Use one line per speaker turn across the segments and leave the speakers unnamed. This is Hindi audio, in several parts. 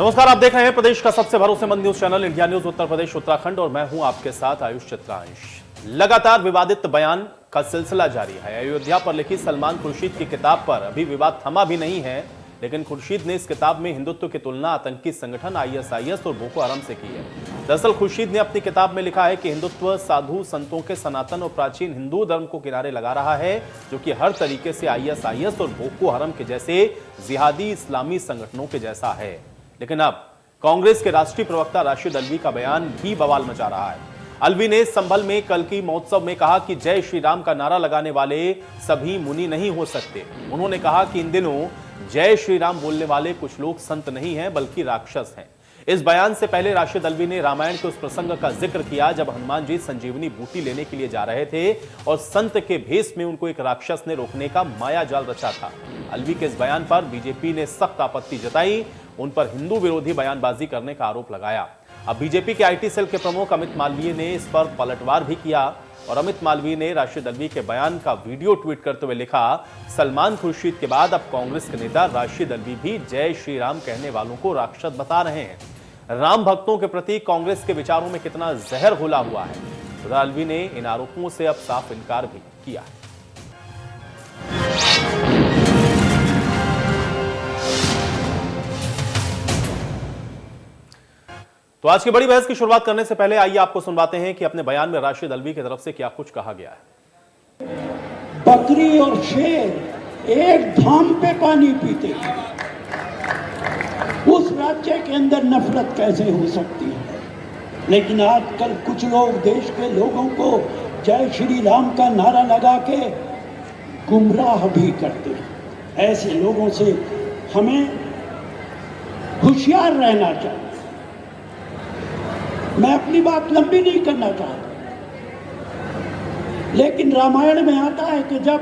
नमस्कार, आप देख रहे हैं प्रदेश का सबसे भरोसेमंद news channel India news Uttar Pradesh Uttarakhand और मैं हूं आपके साथ आयुष चित्रांश। लगातार विवादित बयान का सिलसिला जारी है। अयोध्या पर लिखी सलमान खुर्शीद की किताब पर अभी विवाद थमा भी नहीं है, लेकिन खुर्शीद ने इस किताब में हिंदुत्व की तुलना आतंकी संगठन आईएसआईएस और बोको हराम से की है। दरअसल खुर्शीद ने अपनी किताब में लिखा है कि हिंदुत्व साधु संतों के सनातन और प्राचीन हिंदू धर्म को किनारे लगा रहा है, जो कि हर तरीके से आईएसआईएस और बोको हराम के जैसे जिहादी इस्लामी संगठनों के जैसा है। लेकिन अब कांग्रेस के राष्ट्रीय प्रवक्ता राशिद अल्वी का बयान भी बवाल मचा रहा है। अल्वी ने संभल में कल की महोत्सव में कहा कि जय श्री राम का नारा लगाने वाले सभी मुनि नहीं हो सकते। उन्होंने कहा कि इन दिनों जय श्री राम बोलने वाले कुछ लोग संत नहीं हैं बल्कि राक्षस हैं। इस बयान से पहले राशिद अल्वी ने रामायण के उस प्रसंग का जिक्र किया जब हनुमान जी संजीवनी बूटी लेने के लिए जा रहे थे और संत के भेष में उनको एक राक्षस ने रोकने का माया जाल रचा था। अल्वी के इस बयान पर बीजेपी ने सख्त आपत्ति जताई, उन पर हिंदू विरोधी बयानबाजी करने का आरोप लगाया। अब बीजेपी के आईटी सेल के प्रमुख अमित मालवीय ने इस पर पलटवार भी किया और अमित मालवीय ने राशिद अल्वी के बयान का वीडियो ट्वीट करते हुए लिखा, सलमान खुर्शीद के बाद अब कांग्रेस के नेता राशिद अल्वी भी जय श्री राम कहने वालों को राक्षस बता रहे हैं। राम भक्तों के प्रति कांग्रेस के विचारों में कितना जहर घुला हुआ है। तो अल्वी ने इन आरोपों से अब साफ इनकार भी किया है। तो आज की बड़ी बहस की शुरुआत करने से पहले आइए आपको सुनवाते हैं कि अपने बयान में राशिद अल्वी की तरफ से क्या कुछ कहा गया है।
बकरी और शेर एक धाम पे पानी पीते थे, उस राज्य के अंदर नफरत कैसे हो सकती है। लेकिन आजकल कुछ लोग देश के लोगों को जय श्री राम का नारा लगा के गुमराह भी करते हैं। ऐसे लोगों से हमें होशियार रहना चाहिए। मैं अपनी बात लंबी नहीं करना चाहता, लेकिन रामायण में आता है कि जब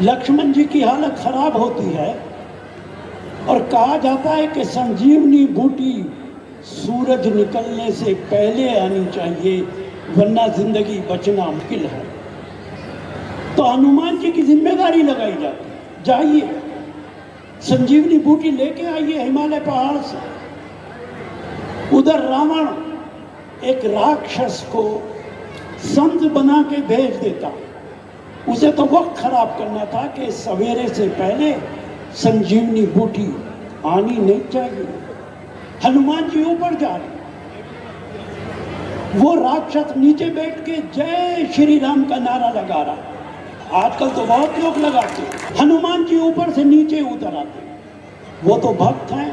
लक्ष्मण जी की हालत खराब होती है और कहा जाता है कि संजीवनी बूटी सूरज निकलने से पहले आनी चाहिए वरना जिंदगी बचना मुश्किल है, तो हनुमान जी की जिम्मेदारी लगाई जाती है, जाइए संजीवनी बूटी लेके आइए हिमालय पहाड़ से। उधर रावण एक राक्षस को संत बना के भेज देता, उसे तो वक्त खराब करना था कि सवेरे से पहले संजीवनी बूटी आनी नहीं चाहिए। हनुमान जी ऊपर जा रहे, वो राक्षस नीचे बैठ के जय श्री राम का नारा लगा रहा है। आजकल तो बहुत लोग लगाते, हनुमान जी ऊपर से नीचे उतर आते, वो तो भक्त हैं,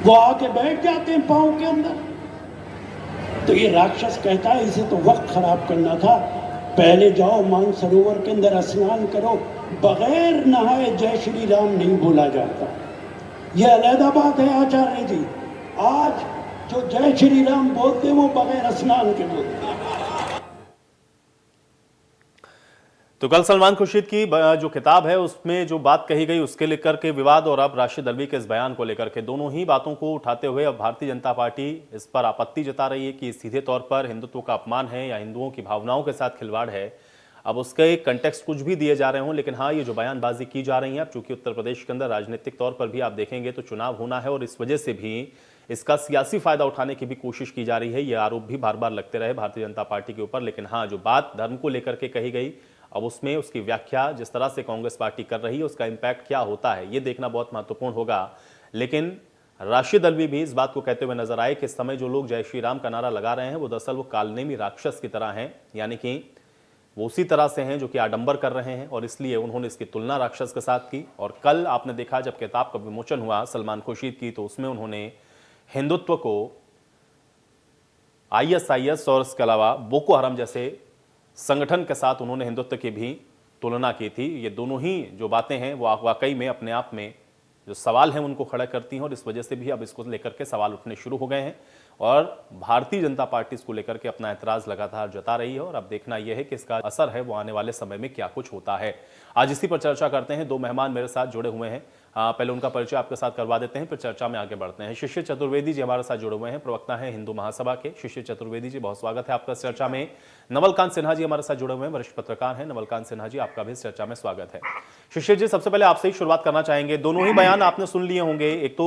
वो आके बैठ जाते हैं पांव के अंदर। तो ये राक्षस कहता है इसे तो वक्त खराब करना था, पहले जाओ मानसरोवर के अंदर स्नान करो, बगैर नहाए जय श्री राम नहीं बोला जाता। यह अलहदा बात है आचार्य जी, आज जो जय श्री राम बोलते वो बगैर स्नान के बोलते हैं।
तो कल सलमान खुर्शीद की जो किताब है उसमें जो बात कही गई उसके लेकर के विवाद और अब राशिद अल्वी के इस बयान को लेकर के दोनों ही बातों को उठाते हुए अब भारतीय जनता पार्टी इस पर आपत्ति जता रही है कि सीधे तौर पर हिंदुत्व का अपमान है या हिंदुओं की भावनाओं के साथ खिलवाड़ है। अब उसके कंटेक्स्ट कुछ भी दिए जा रहे हों, लेकिन हाँ, ये जो बयानबाजी की जा रही है, अब चूंकि उत्तर प्रदेश के अंदर राजनीतिक तौर पर भी आप देखेंगे तो चुनाव होना है और इस वजह से भी इसका सियासी फायदा उठाने की भी कोशिश की जा रही है। ये आरोप भी बार बार लगते रहे भारतीय जनता पार्टी के ऊपर। लेकिन हाँ, जो बात धर्म को लेकर के कही गई, अब उसमें उसकी व्याख्या जिस तरह से कांग्रेस पार्टी कर रही है उसका इंपैक्ट क्या होता है ये देखना बहुत महत्वपूर्ण होगा। लेकिन राशिद अल्वी भी इस बात को कहते हुए नजर आए कि इस समय जो लोग जय श्री राम का नारा लगा रहे हैं वो दरअसल वो कालनेमी राक्षस की तरह हैं, यानी कि वो उसी तरह से हैं जो कि आडंबर कर रहे हैं और इसलिए उन्होंने इसकी तुलना राक्षस के साथ की। और कल आपने देखा जब किताब का विमोचन हुआ सलमान खुर्शीद की, तो उसमें उन्होंने हिंदुत्व को आईएसआईएस और इसके अलावा बोको हराम जैसे संगठन के साथ उन्होंने हिंदुत्व की भी तुलना की थी। ये दोनों ही जो बातें हैं वो वाकई में अपने आप में जो सवाल हैं उनको खड़ा करती हैं और इस वजह से भी अब इसको लेकर के सवाल उठने शुरू हो गए हैं और भारतीय जनता पार्टी इसको लेकर के अपना ऐतराज लगातार जता रही है। और अब देखना यह है कि इसका असर है वो आने वाले समय में क्या कुछ होता है। आज इसी पर चर्चा करते हैं। दो मेहमान मेरे साथ जुड़े हुए हैं। पहले उनका परिचय आपके साथ करवा देते हैं, फिर चर्चा में आगे बढ़ते हैं। शिशिर चतुर्वेदी जी हमारे साथ जुड़े हुए हैं, प्रवक्ता हैं हिंदू महासभा के। शिशिर चतुर्वेदी जी, बहुत स्वागत है आपका इस चर्चा में। नवलकांत सिन्हा जी हमारे साथ जुड़े हुए हैं, वरिष्ठ पत्रकार हैं। नवलकांत सिन्हा जी, आपका भी इस चर्चा में स्वागत है। शिशिर जी, सबसे पहले आपसे ही शुरुआत करना चाहेंगे। दोनों ही बयान आपने सुन लिए होंगे। एक तो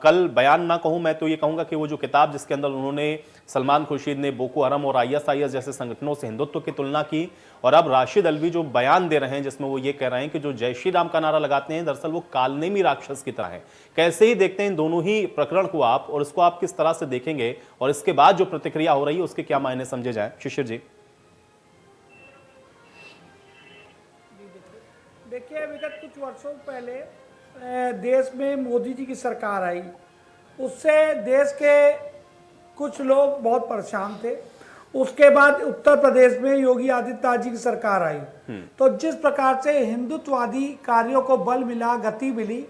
कल बयान ना कहूं मैं तो ये कहूंगा कि वो जो किताब जिसके अंदर उन्होंने, सलमान खुर्शीद ने बोको हरम और ISIS जैसे संगठनों से हिंदुत्व की तुलना की, और अब राशिद अल्वी जो बयान दे रहे हैं जिसमें वो ये कह रहे हैं कि जो जय श्री राम का नारा लगाते हैं दरअसल वो कालनेमी राक्षस की तरह है। कैसे ही देखते हैं इन दोनों ही प्रकरण को आप, और इसको आप किस तरह से देखेंगे, और इसके बाद जो प्रतिक्रिया हो रही है उसके क्या मायने समझे जाए? शिशिर जी।
देखिए, विगत कुछ वर्षों पहले देश में मोदी जी की सरकार आई, उससे देश के कुछ लोग बहुत परेशान थे। उसके बाद उत्तर प्रदेश में योगी आदित्यनाथ जी की सरकार आई, तो जिस प्रकार से हिंदुत्ववादी कार्यों को बल मिला, गति मिली,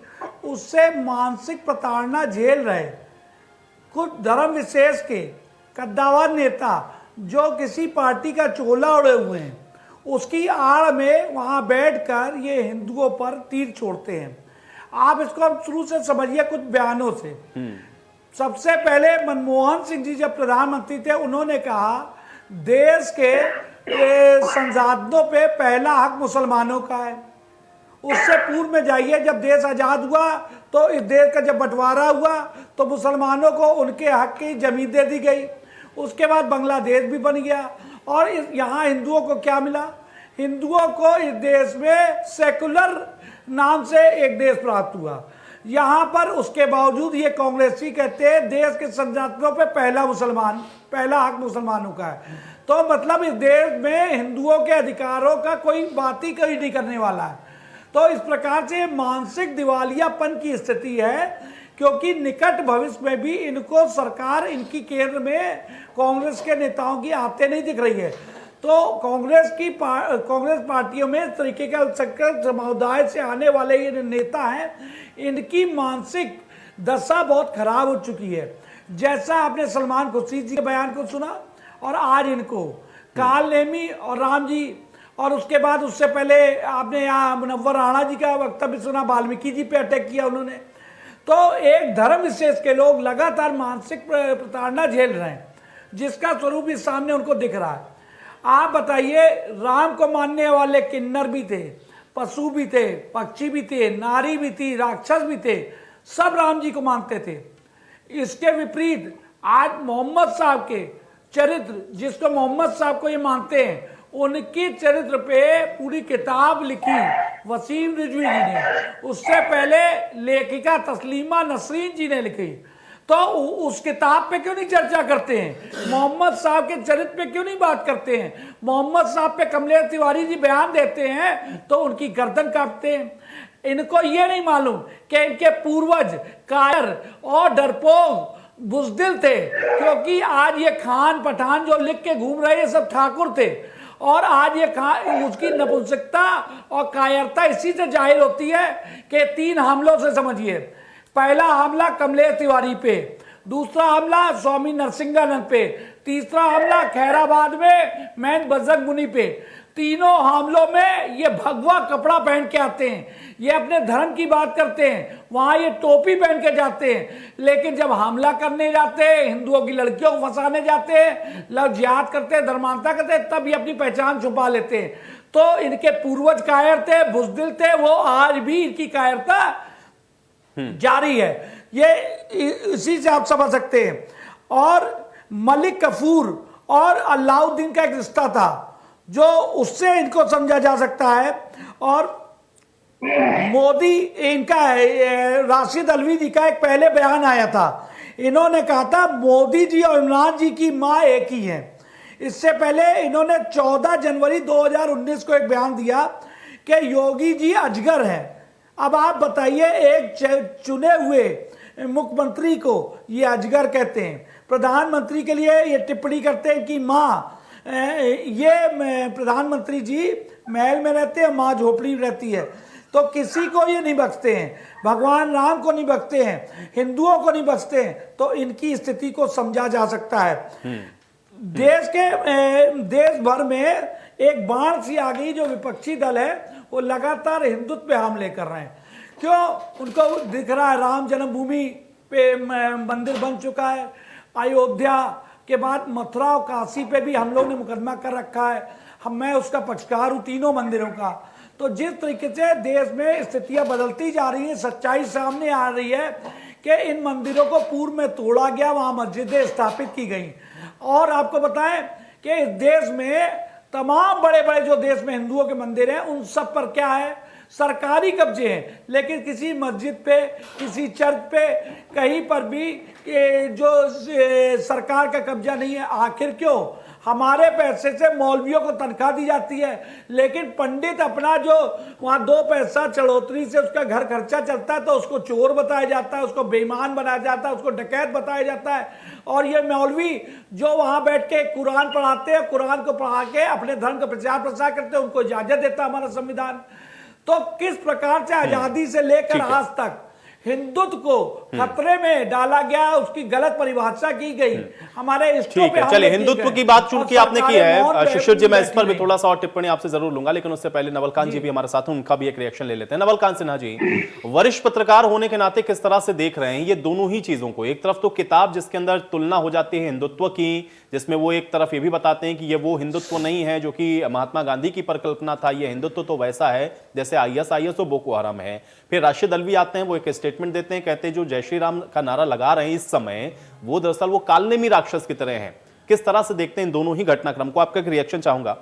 उससे मानसिक प्रताड़ना झेल रहे कुछ धर्म विशेष के कद्दावर नेता जो किसी पार्टी का चोला ओढ़े हुए हैं, उसकी आड़ में वहां बैठकर ये हिंदुओं पर तीर छोड़ते हैं। आप इसको अब शुरू से समझिए कुछ बयानों से। सबसे पहले मनमोहन सिंह जी जब प्रधानमंत्री थे, उन्होंने कहा देश के संसाधनों पे पहला हक मुसलमानों का है। उससे पूर्व में जाइए, जब देश आजाद हुआ तो इस देश का जब बंटवारा हुआ तो मुसलमानों को उनके हक की जमीन दे दी गई। उसके बाद बांग्लादेश भी बन गया, और यहाँ हिंदुओं को क्या मिला? हिंदुओं को इस देश में सेकुलर नाम से एक देश प्राप्त हुआ। यहाँ पर उसके बावजूद ये कांग्रेसी कहते हैं देश के संसाधनों पे पहला हक मुसलमानों का है। तो मतलब इस देश में हिंदुओं के अधिकारों का कोई बात ही कहीं नहीं करने वाला है। तो इस प्रकार से मानसिक दिवालियापन की स्थिति है, क्योंकि निकट भविष्य में भी इनको सरकार, इनकी केंद्र में कांग्रेस के नेताओं की आते नहीं दिख रही है। तो कांग्रेस पार्टियों में इस तरीके का अल्पसंख्यक समुदाय से आने वाले ये नेता हैं, इनकी मानसिक दशा बहुत खराब हो चुकी है। जैसा आपने सलमान खुर्शीद जी के बयान को सुना, और आज इनको कालनेमी और राम जी, और उसके बाद उससे पहले आपने यहाँ मुनव्वर राणा जी का वक्तव्य सुना, वाल्मीकि जी पे अटैक किया उन्होंने। तो एक धर्म विशेष के लोग लगातार मानसिक प्रताड़ना झेल रहे हैं, जिसका स्वरूप इस सामने उनको दिख रहा है। आप बताइए, राम को मानने वाले किन्नर भी थे, पशु भी थे, पक्षी भी थे, नारी भी थी, राक्षस भी थे, सब राम जी को मानते थे। इसके विपरीत आज मोहम्मद साहब के चरित्र, जिसको मोहम्मद साहब को ये मानते हैं, उनके चरित्र पे पूरी किताब लिखी वसीम रिजवी जी ने, उससे पहले लेखिका तस्लीमा नसरीन जी ने लिखी। तो उस किताब पे क्यों नहीं चर्चा करते हैं? मोहम्मद साहब के चरित्र पे क्यों नहीं बात करते हैं? मोहम्मद साहब पे कमलेश तिवारी जी बयान देते हैं तो उनकी गर्दन काटते हैं। इनको ये नहीं मालूम कि इनके पूर्वज कायर और डरपोक बुजदिल थे, क्योंकि आज ये खान पठान जो लिख के घूम रहे ये सब ठाकुर थे, और आज ये उसकी नपुंसकता और कायरता इसी से जाहिर होती है कि 3 हमलों से समझिए। पहला हमला कमलेश तिवारी पे, दूसरा हमला स्वामी नरसिंहानंद पे, तीसरा हमला खैराबाद में मैन बजरंग मुनि पे। तीनों हमलों में ये भगवा कपड़ा पहन के आते हैं, ये अपने धर्म की बात करते हैं, वहां ये टोपी पहन के जाते हैं, लेकिन जब हमला करने जाते हैं, हिंदुओं की लड़कियों को फंसाने जाते हैं, लोग जिहाद करते हैं, धर्मांतरण करते हैं, तब ये अपनी पहचान छुपा लेते हैं। तो इनके पूर्वज कायर थे, बुजदिल थे, वो आज भी इनकी कायरता जारी है। ये इसी से आप समझ सकते हैं। और मलिक कफूर और अलाउद्दीन का एक रिश्ता था, जो उससे इनको समझा जा सकता है। और मोदी, इनका राशिद अल्वी जी का एक पहले बयान आया था, इन्होंने कहा था मोदी जी और इमरान जी की मां एक ही है। इससे पहले इन्होंने 14 जनवरी 2019 को एक बयान दिया कि योगी जी अजगर है। अब आप बताइए, एक चुने हुए मुख्यमंत्री को ये अजगर कहते हैं, प्रधानमंत्री के लिए ये टिप्पणी करते हैं कि माँ, ये प्रधानमंत्री जी महल में रहते हैं, माँ झोपड़ी में रहती है। तो किसी को ये नहीं बख्शते हैं, भगवान राम को नहीं बख्शते हैं, हिंदुओं को नहीं बख्शते हैं। तो इनकी स्थिति को समझा जा सकता है। देश भर में एक बाढ़ सी आ गई, जो विपक्षी दल है वो लगातार हिंदुत्व पे हमले कर रहे हैं। क्यों? उनको दिख रहा है राम जन्मभूमि पे मंदिर बन चुका है, अयोध्या के बाद मथुरा और काशी पे भी हम लोग ने मुकदमा कर रखा है। मैं उसका पक्षकार हूँ तीनों मंदिरों का। तो जिस तरीके से देश में स्थितियां बदलती जा रही हैं, सच्चाई सामने आ रही है कि इन मंदिरों को पूर्व में तोड़ा गया, वहां मस्जिदें स्थापित की गई। और आपको बताएं कि इस देश में तमाम बड़े बड़े जो देश में हिंदुओं के मंदिर हैं, उन सब पर क्या है? सरकारी कब्जे हैं। लेकिन किसी मस्जिद पे, किसी चर्च पे, कहीं पर भी जो सरकार का कब्जा नहीं है। आखिर क्यों? हमारे पैसे से मौलवियों को तनख्वाह दी जाती है, लेकिन पंडित अपना जो वहां 2 पैसा चढ़ोतरी से उसका घर खर्चा चलता है, तो उसको चोर बताया जाता है, उसको बेईमान बनाया जाता है, उसको डकैत बताया जाता है। और ये मौलवी जो वहां बैठ के कुरान पढ़ाते हैं, कुरान को पढ़ा के अपने धर्म का प्रचार प्रसार करते हैं, उनको इजाजत देता है हमारा संविधान। तो किस प्रकार से आजादी से लेकर आज तक हिंदुत्व को खतरे में डाला गया, उसकी गलत परिभाषा की गई हमारे
ठीक है। चलिए, हिंदुत्व की बात चूंकि आपने की है शिशिर जी, मैं इस पर भी थोड़ा सा और टिप्पणी आपसे जरूर लूंगा, लेकिन उससे पहले नवलकांत जी भी हमारे साथ हैं, उनका भी एक रिएक्शन ले लेते हैं। नवलकांत सिन्हा जी, वरिष्ठ पत्रकार होने के नाते किस तरह से देख रहे हैं ये दोनों ही चीजों को? एक तरफ तो किताब जिसके अंदर तुलना हो जाती है हिंदुत्व की, जिसमें वो एक तरफ ये भी बताते हैं कि ये वो हिंदुत्व नहीं है जो कि महात्मा गांधी की परिकल्पना था, ये हिंदुत्व तो वैसा है जैसे आईएसआईएस और बोको हराम है। फिर राशिद अल्वी आते हैं, वो एक स्टेटमेंट देते हैं, कहते हैं जो जय श्री राम का नारा लगा रहे हैं इस समय, वो दरअसल वो कालनेमी राक्षस की तरह हैं। किस तरह से देखते हैं इन दोनों ही घटनाक्रम को? आपका रिएक्शन चाहूंगा।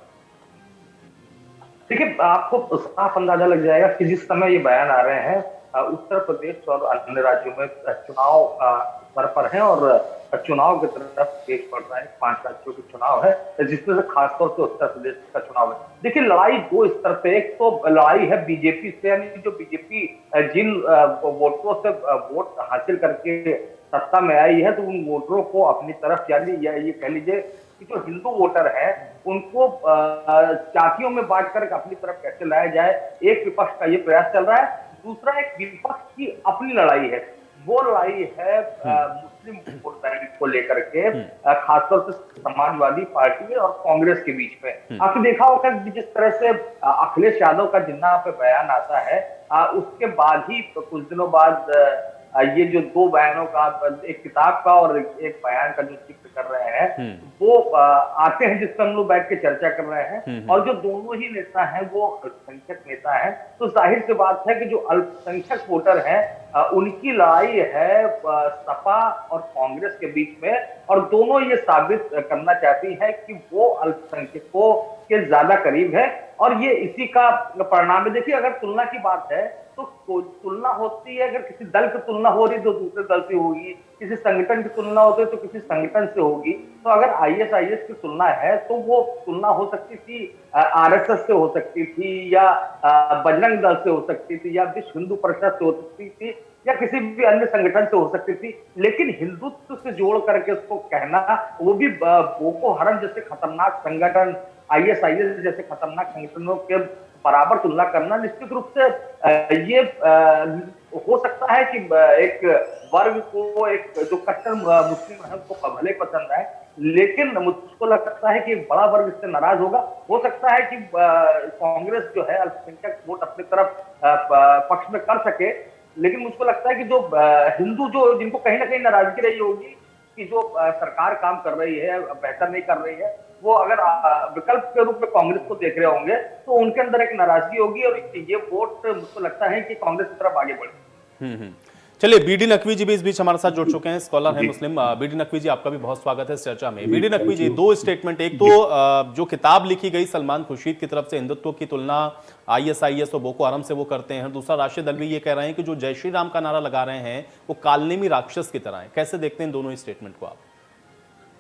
देखिए, आपको साफ अंदाजा लग जाएगा कि जिस समय ये बयान आ रहे हैं, उत्तर प्रदेश और अन्य राज्यों में चुनाव सर पर है और चुनाव की तरफ देश बढ़ रहा है। 5 राज्यों के चुनाव है, जिसमें से खासतौर से उत्तर प्रदेश का चुनाव है। देखिए, लड़ाई 2 स्तर पे। एक तो लड़ाई है बीजेपी से, यानी जो बीजेपी जिन वोटरों से वोट हासिल करके सत्ता में आई है, तो उन वोटरों को अपनी तरफ, यानी ये कह लीजिए कि जो हिंदू वोटर है उनको जातियों में बांटकर अपनी तरफ कैसे लाया जाए, एक विपक्ष का ये प्रयास चल रहा है। दूसरा एक विपक्ष की अपनी लड़ाई है, वो लड़ाई है मुस्लिम वोट बैंक को लेकर के, खासतौर से समाजवादी पार्टी और कांग्रेस के बीच में। आपने देखा होगा कि जिस तरह से अखिलेश यादव का जिन्ना पे बयान आता है, उसके बाद ही कुछ दिनों बाद ये जो 2 बयानों का, एक किताब का और एक बयान का जो जिक्र कर रहे हैं, वो आते हैं जिसपर हम लोग बैठ के चर्चा कर रहे हैं। और जो दोनों ही नेता हैं वो अल्पसंख्यक नेता हैं, तो जाहिर सी बात है कि जो अल्पसंख्यक वोटर हैं उनकी लड़ाई है सपा और कांग्रेस के बीच में, और दोनों ये साबित करना चाहती है कि वो अल्पसंख्यकों के ज्यादा करीब है, और ये इसी का परिणाम है। देखिए, अगर तुलना की बात है तो तुलना होती है, अगर किसी दल की तुलना हो रही तो दूसरे दल से होगी, किसी संगठन की तुलना होती है तो किसी संगठन से होगी। तो अगर आईएसआईएस की तुलना है तो वो तुलना हो सकती थी आरएसएस से हो सकती थी, या बजरंग दल से हो सकती थी, या विश्व हिंदू परिषद से हो सकती थी, या किसी भी अन्य संगठन से हो सकती थी। लेकिन हिंदुत्व से जोड़ करके उसको कहना, वो भी बोको हराम जैसे खतरनाक संगठन, आईएसआईएस जैसे खतरनाक संगठनों के बराबर तुलना करना, निश्चित रूप से ये हो सकता है कि एक वर्ग को, एक जो कट्टर मुस्लिम है उसको भले पसंद आए, लेकिन मुझको लगता है कि एक बड़ा वर्ग इससे नाराज होगा। हो सकता है कि कांग्रेस जो है अल्पसंख्यक वोट अपनी तरफ पक्ष में कर सके, लेकिन मुझको लगता है कि जो हिंदू, जो जिनको कहीं ना कहीं नाराजगी रही होगी कि जो सरकार काम कर रही है बेहतर नहीं कर रही है, वो अगर विकल्प के रूप में कांग्रेस को देख रहे होंगे तो उनके अंदर एक नाराजगी होगी, और ये वोट मुझको लगता है कि कांग्रेस की तरफ आगे बढ़े।
चलिए, बीडी नकवी जी भी इस बीच हमारे साथ जुड़ चुके हैं, स्कॉलर हैं मुस्लिम। बीडी नकवी जी, आपका भी बहुत स्वागत है इस चर्चा में। बीडी नकवी जी, 2 स्टेटमेंट, एक तो जो किताब लिखी गई सलमान खुर्शीद की तरफ से, हिंदुत्व की तुलना आईएसआईएस और बोको हराम से वो करते हैं। दूसरा, राशिद अल्वी ये कह रहे हैं कि जो जय श्री राम का नारा लगा रहे हैं वो कालनेमी राक्षस की तरह है। कैसे देखते हैं दोनों ही स्टेटमेंट को आप?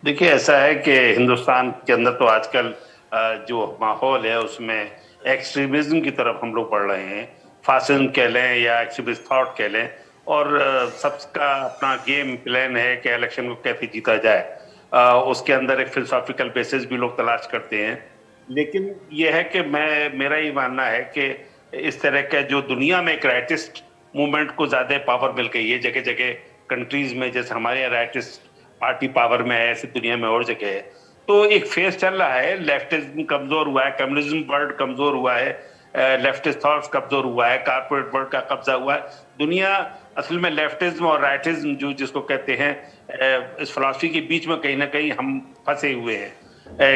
देखिए, ऐसा है कि हिंदुस्तान के अंदर तो आजकल जो माहौल है उसमें एक्सट्रीमिज्म की तरफ हम लोग बढ़ रहे हैं, फासिज्म कह लें या एक्सट्रीमिस्ट थॉट कह लें, और सबका अपना गेम प्लान है कि इलेक्शन को कैसे जीता जाए। उसके अंदर एक फिलोसॉफिकल बेसिस भी लोग तलाश करते हैं। लेकिन यह है कि मेरा ये मानना है कि इस तरह का जो दुनिया में एक राइटिस्ट मूवमेंट को ज्यादा पावर मिल गई है जगह जगह कंट्रीज में, जैसे हमारे यहाँ राइटिस्ट पार्टी पावर में है, ऐसी दुनिया में और जगह है। तो एक फेज चल रहा है, लेफ्टिज्म कमजोर हुआ है, कम्युनिज्म वर्ड कमजोर हुआ है, लेफ्टिस्ट थॉट्स कमजोर हुआ है, कारपोरेट वर्ल्ड का कब्जा हुआ है। दुनिया असल में लेफ्टिज्म और राइटिज्म जो जिसको कहते हैं, इस फिलॉसफी के बीच में कहीं ना कहीं हम फंसे हुए हैं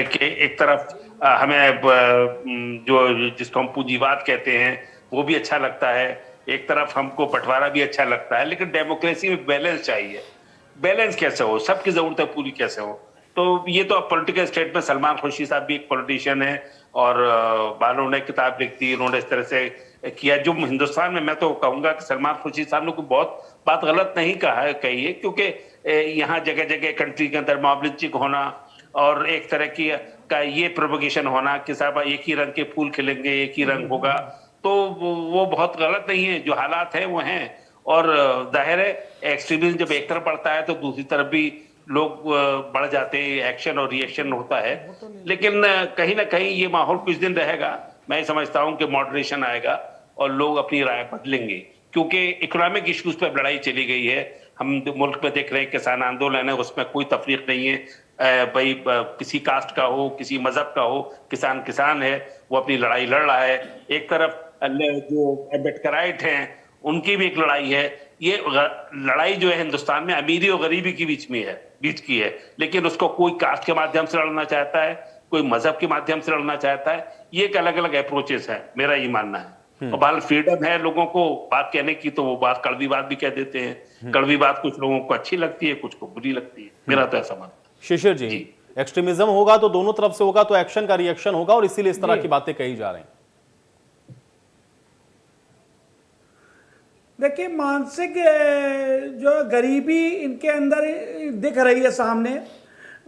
कि एक तरफ हमें जो जिसको हम पूंजीवाद कहते हैं वो भी अच्छा लगता है, एक तरफ हमको बंटवारा भी अच्छा लगता है, लेकिन डेमोक्रेसी में बैलेंस चाहिए। बैलेंस कैसे हो, सबकी जरूरतें पूरी कैसे हो? तो ये तो अब पॉलिटिकल स्टेट में सलमान खुर्शीद साहब भी एक पॉलिटिशियन है और बालों ने किताब लिख दी, उन्होंने इस तरह से किया। जो हिंदुस्तान में मैं तो कहूंगा कि सलमान खुर्शीद साहब ने कोई बहुत बात गलत नहीं कही है, क्योंकि यहाँ जगह जगह कंट्री के अंदर मॉब लिंचिंग होना और एक तरह की का ये प्रोपोगेशन होना कि साहब एक ही रंग के फूल खिलेंगे, एक ही रंग होगा, तो वो बहुत गलत नहीं है। जो हालात है वो हैं, और जाहिर है एक्सट्रीमिज्म जब एक तरफ बढ़ता है तो दूसरी तरफ भी लोग बढ़ जाते हैं, एक्शन और रिएक्शन होता है। लेकिन कहीं ना कहीं ये माहौल कुछ दिन रहेगा। मैं समझता हूं कि मॉडरेशन आएगा और लोग अपनी राय बदलेंगे, क्योंकि इकोनॉमिक इश्यूज पर लड़ाई चली गई है। हम मुल्क में देख रहे हैं किसान आंदोलन है, उसमें कोई तफरीक नहीं है, भाई किसी कास्ट का हो, किसी मजहब का हो, किसान किसान है, वो अपनी लड़ाई लड़ रहा है। एक तरफ जो अम्बेडकराइट हैं उनकी भी एक लड़ाई है। ये लड़ाई जो है हिंदुस्तान में अमीरी और गरीबी के बीच की है, लेकिन उसको कोई कास्ट के माध्यम से लड़ना चाहता है, कोई मजहब के माध्यम से लड़ना चाहता है। ये एक अलग अलग अप्रोचेस है, मेरा ये मानना है। और बाल फ्रीडम है लोगों को बात कहने की, तो वो बात कड़वी बात भी कह देते हैं। कड़वी बात कुछ लोगों को अच्छी लगती है, कुछ को बुरी लगती है। मेरा तो ऐसा मानना है।
शिशिर जी, एक्सट्रीमिज्म होगा तो दोनों तरफ से होगा, तो एक्शन का रिएक्शन होगा, और इसीलिए इस तरह की बातें कही जा रही हैं।
देखिए, मानसिक जो गरीबी इनके अंदर दिख रही है सामने।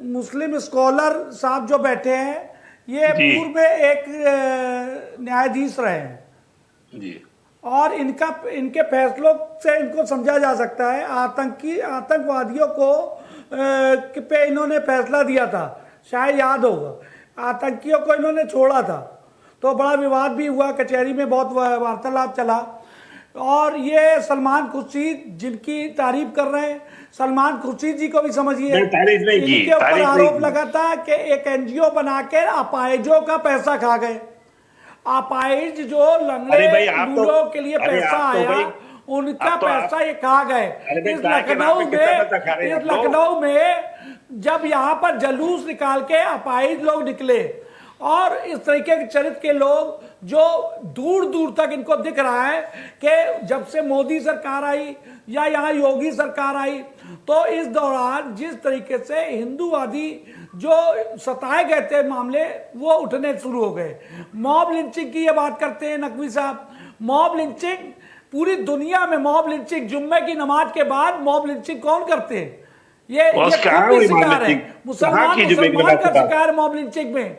मुस्लिम स्कॉलर साहब जो बैठे हैं, ये पूर्व में एक न्यायाधीश रहे हैं
जी,
और इनके फैसलों से इनको समझा जा सकता है। आतंकवादियों को पे इन्होंने फैसला दिया था, शायद याद होगा। आतंकियों को इन्होंने छोड़ा था, तो बड़ा विवाद भी हुआ, कचहरी में बहुत वार्तालाप चला। और ये सलमान खुर्शीद जिनकी तारीफ कर रहे हैं, सलमान खुर्शीद जी को भी समझिए, इनके ऊपर आरोप लगा था कि एक एनजीओ बना के अपाहिजों का पैसा खा गए। अपाहिज जो लंगड़े लूलों के लिए पैसा आया, उनका पैसा ये खा गए। इस लखनऊ में जब यहाँ पर जुलूस निकाल के अपाहिज लोग निकले, और इस तरीके के चरित्र के लोग जो दूर दूर तक इनको दिख रहा है कि जब से मोदी सरकार आई या यहाँ योगी सरकार आई, तो इस दौरान जिस तरीके से हिंदूवादी जो सताए गए थे मामले, वो उठने शुरू हो गए। मॉब लिंचिंग की ये बात करते हैं नकवी साहब। मॉब लिंचिंग पूरी दुनिया में, मॉब लिंचिंग जुम्मे की नमाज के बाद मॉब लिंचिंग कौन करते हैं? ये शिकार है, मुसलमान का शिकार मॉब लिंचिंग में।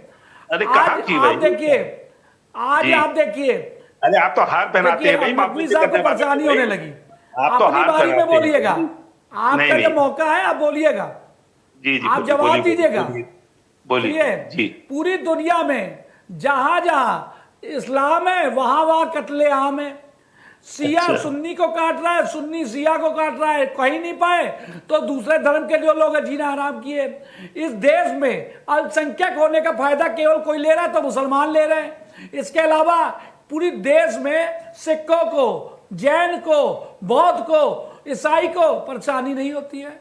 अरे आप
देखिए, आज आप देखिए,
अरे आप तो हार पहनाते हैं भाई,
नकवी साहब को परेशानी होने लगी। आप अपनी बारी में बोलिएगा, आपका जो मौका है आप बोलिएगा, आप जवाब दीजिएगा।
बोलिए जी।
पूरी दुनिया में जहां जहां इस्लाम है वहां वहां कत्ले आम है। सिया सुन्नी को काट रहा है, सुन्नी सिया को काट रहा है, कहीं नहीं पाए तो दूसरे धर्म के जो लोग जीना हराम किए। इस देश में अल्पसंख्यक होने का फायदा केवल कोई ले रहा है तो मुसलमान ले रहे हैं। इसके अलावा पूरी देश में सिखों को, जैन को, बौद्ध को, ईसाई को परेशानी नहीं होती है।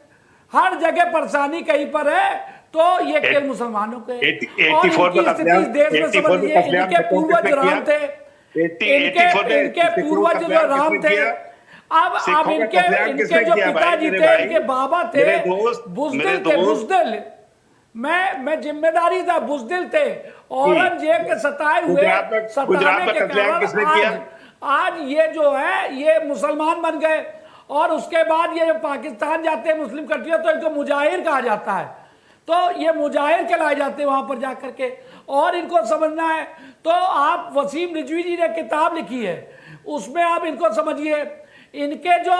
हर जगह परेशानी कहीं पर है तो ये केवल मुसलमानों को है। और इनकी स्थिति देश में समझिए, इनके पूर्वज राम थे, इनके पूर्वज जो राम थे, अब इनके जो पिताजी थे, इनके बाबा थे, बुज़दिल। मैं जिम्मेदारी था, बुज़दिल थे, औरंगजेब के सताए हुए, सताने के कारण आज ये जो है ये मुसलमान बन गए। और उसके बाद ये पाकिस्तान जाते हैं मुस्लिम कंट्रियों, तो इनको मुजाहिर कहा जाता है, तो ये मुजाहिर कहलाए जाते हैं वहां पर जाकर के। और इनको समझना है तो आप, वसीम रिजवी जी ने किताब लिखी है, उसमें आप इनको समझिए। इनके जो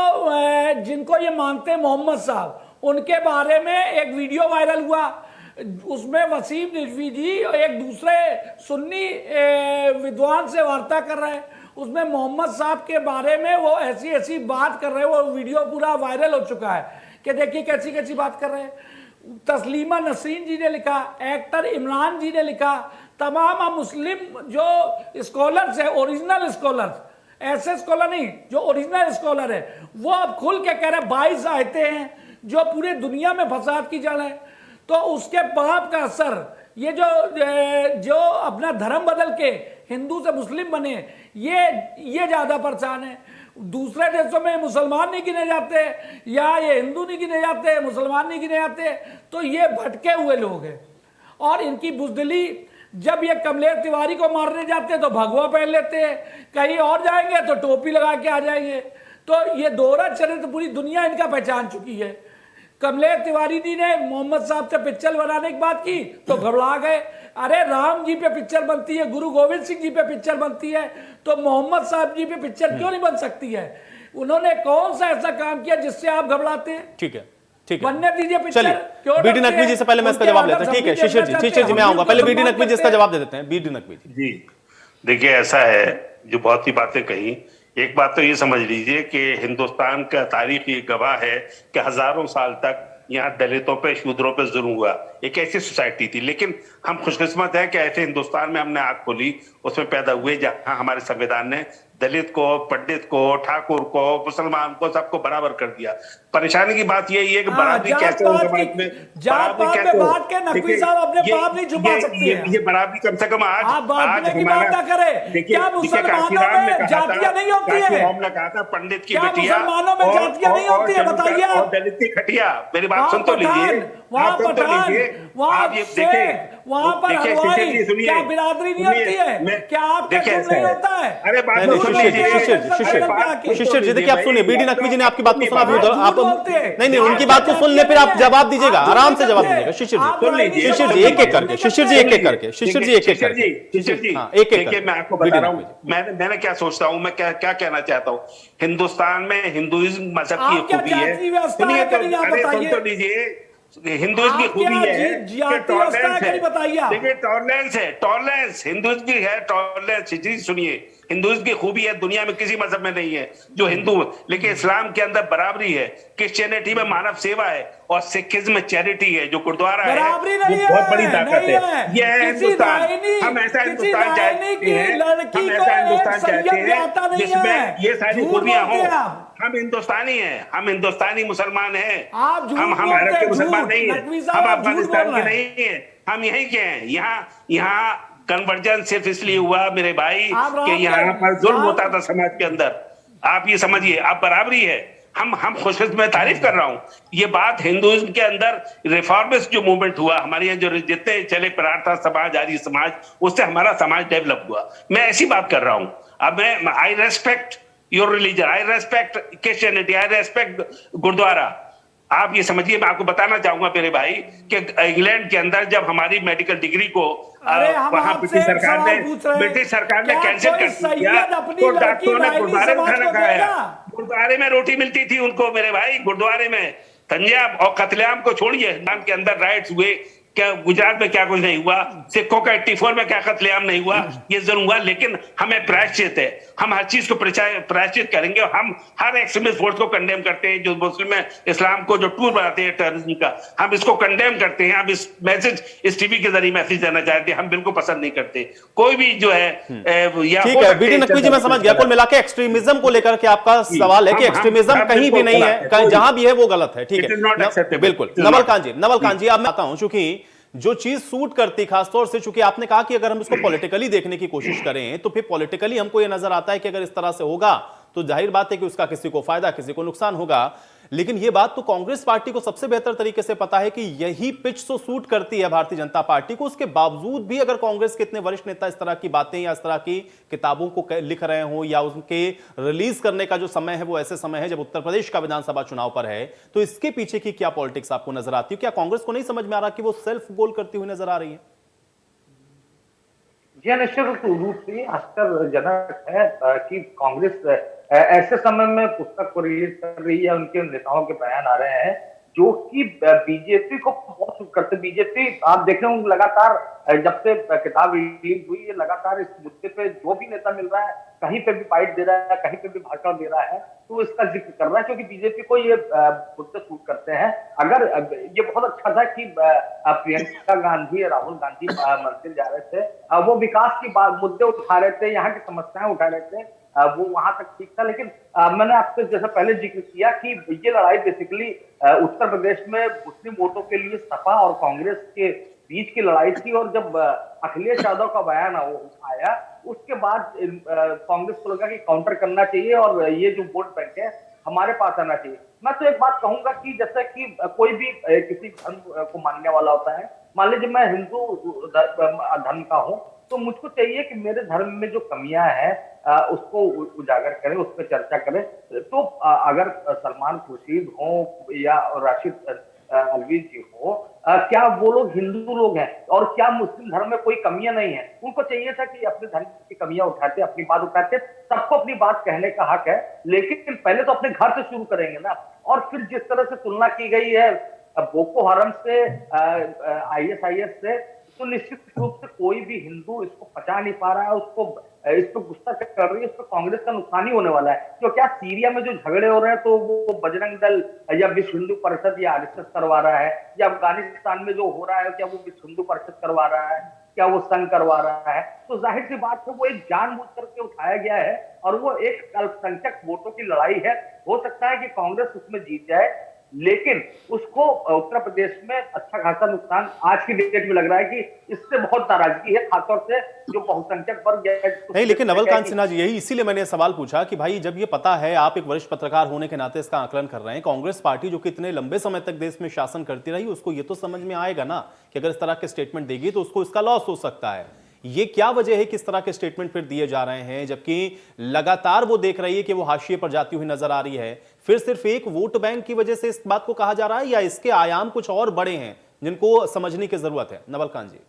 जिनको ये मानते हैं मोहम्मद साहब, उनके बारे में एक वीडियो वायरल हुआ, उसमें वसीम रिजवी जी एक दूसरे सुन्नी विद्वान से वार्ता कर रहे हैं। उसमें मोहम्मद साहब के बारे में वो ऐसी ऐसी बात कर रहे हैं, वो वीडियो पूरा वायरल हो चुका है कि देखिए कैसी कैसी बात कर रहे हैं। तस्लीमा नसरीन जी ने लिखा, एक्टर इमरान जी ने लिखा, तमाम मुस्लिम जो स्कॉलर्स है, ओरिजिनल स्कॉलर्स, ऐसे स्कॉलर नहीं, जो ओरिजिनल स्कॉलर है, वो अब खुल के कह रहे 22 आयतें हैं जो पूरी दुनिया में फसाद की जड़ है। तो उसके पाप का असर ये जो अपना धर्म बदल के हिंदू से मुस्लिम बने, ये ज्यादा परेशान है। दूसरे देशों में मुसलमान नहीं गिने जाते, या ये हिंदू नहीं गिने जाते, मुसलमान नहीं गिने जाते, तो ये भटके हुए लोग हैं। और इनकी बुजदिली, जब ये कमलेश तिवारी को मारने जाते तो भगवा पहन लेते हैं, कहीं और जाएंगे तो टोपी लगा के आ जाएंगे। तो ये दोहरा चरित्र पूरी दुनिया इनका पहचान चुकी है। कमलेश तिवारी जी ने मोहम्मद साहब से पिक्चर बनाने की बात की तो घबरा गए। अरे राम जी पे पिक्चर बनती है, गुरु गोविंद सिंह जी पे पिक्चर बनती है, तो मोहम्मद साहब जी पे पिक्चर क्यों नहीं बन सकती है? उन्होंने कौन सा ऐसा काम किया जिससे आप घबराते हैं?
ठीक है, ठीक है,
बनने दीजिए पिक्चर।
चलिए बीडी नकवी जी से पहले मैं इसका जवाब लेता हूं। ठीक है शिशिर जी मैं आऊंगा, पहले बीडी नकवी जी इसका जवाब दे देते हैं। बीडी नकवी
जी देखिए, ऐसा है, जो बहुत ही बातें कही, एक बात तो ये समझ लीजिए कि हिंदुस्तान का तारीख ये गवाह है कि हजारों साल तक यहाँ दलितों पे, शूद्रों पे जुल्म हुआ। एक ऐसी सोसाइटी थी, लेकिन हम खुशकिस्मत है कि ऐसे हिंदुस्तान में हमने आंख खोली, उसमें पैदा हुए जहां हमारे संविधान ने दलित को, पंडित को, ठाकुर को, मुसलमान को, सबको बराबर कर दिया। परेशानी की बात यही है कि बराबरी कैसे हो समाज में,
बराबरी कैसे हो? नकवी साहब अपने पाप नहीं छुपा सकते हैं।
ये बराबरी कम से कम आज
की बात ना करें। क्या मुसलमानों में जातियां नहीं होती है?
हमने कहा था पंडित की बिटिया,
मुसलमानों में जातियां नहीं होती है, बताइए।
और दलित की खटिया, मेरी बात सुन तो लीजिए,
वहां पठान, वहां शेख, वहां पर हलवाई, क्या बिरादरी नहीं होती है? क्या आपके नहीं होता है?
अरे बात
शिशिर जी देखिए, आप सुनिए, बीडी नकवी जी ने आपकी बात को सुना, आप नहीं उनकी बात को सुन ले, फिर आप जवाब दीजिएगा, आराम से जवाब दीजिएगा। शिशिर जी एक एक करके, शिशिर जी एक एक करके, शिशिर जी एक एक करके,
शिशिर जी
एक एक करके।
मैं आपको बता रहा हूँ, मैंने क्या सोचता हूँ, मैं क्या कहना चाहता हूँ। हिंदुस्तान में हिंदुइज्म मजहब की खूबी है, सुनिए तो, अरे सुन तो लीजिए, हिंदुइज्म की खूबी है कि टॉलरेंस है। देखिए टॉलरेंस है, टॉलरेंस हिंदुइज्म की है, टॉलरेंस। जी सुनिए, हिंदुइज्म की खूबी है, दुनिया में किसी मजहब में नहीं है जो हिंदू, लेकिन इस्लाम के अंदर बराबरी है, क्रिश्चियनिटी में मानव सेवा है, और सिखिज्म में चैरिटी है, जो गुरुद्वारा है वो बहुत बड़ी ताकत है। ये है हिंदुस्तान। हम ऐसा हिंदुस्तान चाहते हैं, हम ऐसा हिंदुस्तान चाहते हैं जिसमें ये सारी खूबियां हो। हम हिंदुस्तानी हैं, हम हिंदुस्तानी मुसलमान हैं, हम अरब के मुसलमान नहीं है, हम अफगानिस्तान के नहीं है, हम यहीं के हैं। यहाँ कन्वर्जन सिर्फ इसलिए हुआ मेरे भाई कि यहाँ पर जुल्म होता था समाज के अंदर। आप ये समझिए, अब बराबरी है। हम खुशकिस्मत में तारीफ कर रहा हूँ। ये बात हिंदुइज्म के अंदर रिफॉर्मिस्ट जो मूवमेंट हुआ, हमारे यहाँ जो जितने चले प्रार्थना समाज, आर्य समाज, उससे हमारा समाज डेवलप हुआ। मैं ऐसी बात कर रहा हूँ। अब मैं I respect your religion, I respect Christianity, I respect gurdwara. आप ये समझिए, मैं आपको बताना चाहूंगा मेरे भाई कि इंग्लैंड के अंदर जब हमारी मेडिकल डिग्री को वहां ब्रिटिश सरकार ने कैंसिल कर दिया, तो डॉक्टरों ने गुरुद्वारे में खाना खाया। गुरुद्वारे में रोटी मिलती थी उनको मेरे भाई, गुरुद्वारे में। पंजाब और कत्लेआम को छोड़िए, नाम के अंदर राइट्स हुए, क्या गुजरात में क्या कुछ नहीं हुआ, सिखों का 84 में क्या कत्लेआम नहीं हुआ, ये जरूर हुआ। लेकिन हमें प्रायश्चित है, हम हर चीज को प्रायश्चित करेंगे। और हम हर एक्सट्रीमिस्ट फोर्स को कंडेम करते हैं, जो मुस्लिम इस्लाम को जो टूर बनाते हैं टेररिज्म का, हम इसको कंडेम करते हैं। हम इस मैसेज, इस टीवी के जरिए मैसेज देना चाहते हैं, हम बिल्कुल पसंद नहीं करते कोई भी जो है।
ठीक है बीडी नकवी जी, मैं समझ गया। कुल मिला के एक्सट्रीमिज्म को लेकर के आपका सवाल है कि एक्सट्रीमिज्म कहीं भी नहीं है, जहां भी है वो गलत है। ठीक है, बिल्कुल। नवल कांत जी अब मैं आता हूं, चूंकि जो चीज सूट करती, खासतौर से चूंकि आपने कहा कि अगर हम इसको पॉलिटिकली देखने की कोशिश करें तो फिर पॉलिटिकली हमको यह नजर आता है कि अगर इस तरह से होगा तो जाहिर बात है कि उसका किसी को फायदा, किसी को नुकसान होगा। लेकिन यह बात तो कांग्रेस पार्टी को सबसे बेहतर तरीके से पता है कि यही पिच तो सूट करती है भारतीय जनता पार्टी को। उसके बावजूद भी अगर कांग्रेस के इतने वरिष्ठ नेता इस तरह की बातें या इस तरह की किताबों को लिख रहे हो, या उनके रिलीज करने का जो समय है वो ऐसे समय है जब उत्तर प्रदेश का विधानसभा चुनाव पर है, तो इसके पीछे की क्या पॉलिटिक्स आपको नजर आती है? क्या कांग्रेस को नहीं समझ में आ रहा कि वो सेल्फ गोल करती हुई नजर आ रही है?
जी निश्चित रूप से आश्चर्यजनक है कि कांग्रेस ऐसे समय में पुस्तक को रिलीज कर रही है, उनके नेताओं के बयान आ रहे हैं जो कि बीजेपी को बहुत सूट करते। बीजेपी आप देख रहे हो लगातार जब से किताब रिलीज हुई, ये लगातार इस मुद्दे पे जो भी नेता मिल रहा है, कहीं पे भी बाइट दे रहा है, कहीं पे भी भाषण दे रहा है, तो इसका जिक्र कर रहा है, क्योंकि बीजेपी को ये मुद्दे सूट करते हैं। अगर ये बहुत अच्छा था कि प्रियंका गांधी, राहुल गांधी मंदिर जा रहे थे, वो विकास की मुद्दे उठा रहे थे, यहाँ की समस्याएं उठा रहे थे, वो वहां तक ठीक था। लेकिन मैंने आपसे जैसा पहले जिक्र किया कि ये लड़ाई बेसिकली उत्तर प्रदेश में मुस्लिम वोटों के लिए सपा और कांग्रेस के बीच की लड़ाई थी, और जब अखिलेश यादव का बयान आया, उसके बाद कांग्रेस को लगा कि काउंटर करना चाहिए और ये जो वोट बैंक है हमारे पास आना चाहिए। मैं तो एक बात कहूंगा कि जैसे कि कोई भी किसी धर्म को मानने वाला होता है, मान लीजिए मैं हिंदू धर्म का हूं, तो मुझको चाहिए कि मेरे धर्म में जो कमियां हैं उसको उजागर करें, उस पर चर्चा करें। तो अगर सलमान खुर्शीद हो या राशिद अलवी जी हो, क्या वो लोग हिंदू लोग हैं और क्या मुस्लिम धर्म में कोई कमियां नहीं है? उनको चाहिए था कि अपने धर्म की कमियां उठाते, अपनी बात उठाते। सबको अपनी बात कहने का हक है, लेकिन पहले तो अपने घर से शुरू करेंगे ना। और फिर जिस तरह से तुलना की गई है बोको हरम से, ISIS से, तो निश्चित रूप से कोई भी हिंदू इसको पचा नहीं पा रहा है, उसको इस पर गुस्सा कर रही है, इस पर कांग्रेस का नुकसान ही होने वाला है। तो क्या सीरिया में जो झगड़े हो रहे हैं, तो वो बजरंग दल या विश्व हिंदू परिषद या RSS करवा रहा है, या अफगानिस्तान में जो हो रहा है, क्या वो विश्व हिंदू परिषद करवा रहा है, क्या वो संघ करवा रहा है? तो जाहिर सी बात है वो एक जानबूझ करके उठाया गया है, और वो एक अल्पसंख्यक वोटों की लड़ाई है। हो सकता है कि कांग्रेस उसमें जीत जाए, लेकिन उसको उत्तर प्रदेश में अच्छा खासा नुकसान आज की डेट में लग रहा है कि इससे बहुत नाराजगी है, खासतौर से जो बहुसंख्यक वर्ग है।
नहीं, लेकिन नवलकांत सिन्हा जी, यही इसीलिए मैंने सवाल पूछा कि भाई जब ये पता है, आप एक वरिष्ठ पत्रकार होने के नाते इसका आकलन कर रहे हैं, कांग्रेस पार्टी जो कि इतने लंबे समय तक देश में शासन करती रही, उसको ये तो समझ में आएगा ना कि अगर इस तरह के स्टेटमेंट देगी तो उसको इसका लॉस हो सकता है। ये क्या वजह है, किस तरह के स्टेटमेंट फिर दिए जा रहे हैं, जबकि लगातार वो देख रही है कि वो हाशिए पर जाती हुई नजर आ रही है? फिर सिर्फ एक वोट बैंक की वजह से इस बात को कहा जा रहा है, या इसके आयाम कुछ और बड़े हैं जिनको समझने की जरूरत है? नवलकांत जी,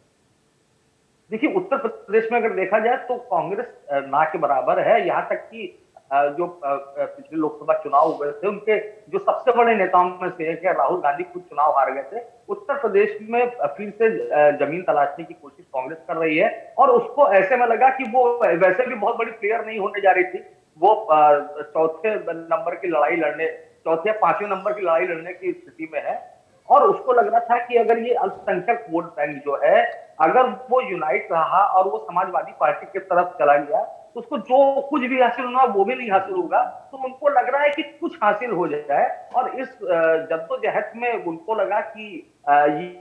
देखिए, उत्तर प्रदेश में अगर देखा जाए तो कांग्रेस ना के बराबर है। यहाँ तक कि जो पिछले लोकसभा चुनाव हुए थे, उनके जो सबसे बड़े नेताओं में से एक है राहुल गांधी, खुद चुनाव हार गए थे। उत्तर प्रदेश में फिर से जमीन तलाशने की कोशिश कांग्रेस कर रही है, और उसको ऐसे में लगा कि वो वैसे भी बहुत बड़ी प्लेयर नहीं होने जा रही थी। वो चौथे नंबर की लड़ाई लड़ने, चौथे या पांचवें नंबर की लड़ाई लड़ने की स्थिति में है, और उसको लग रहा था कि अगर ये अल्पसंख्यक वोट बैंक जो है, अगर वो यूनाइट रहा और वो समाजवादी पार्टी की तरफ चला गया, तो उसको जो कुछ भी हासिल होना वो भी नहीं हासिल होगा। तो उनको लग रहा है कि कुछ हासिल हो जाए, और इस जद्दोजहद में उनको लगा कि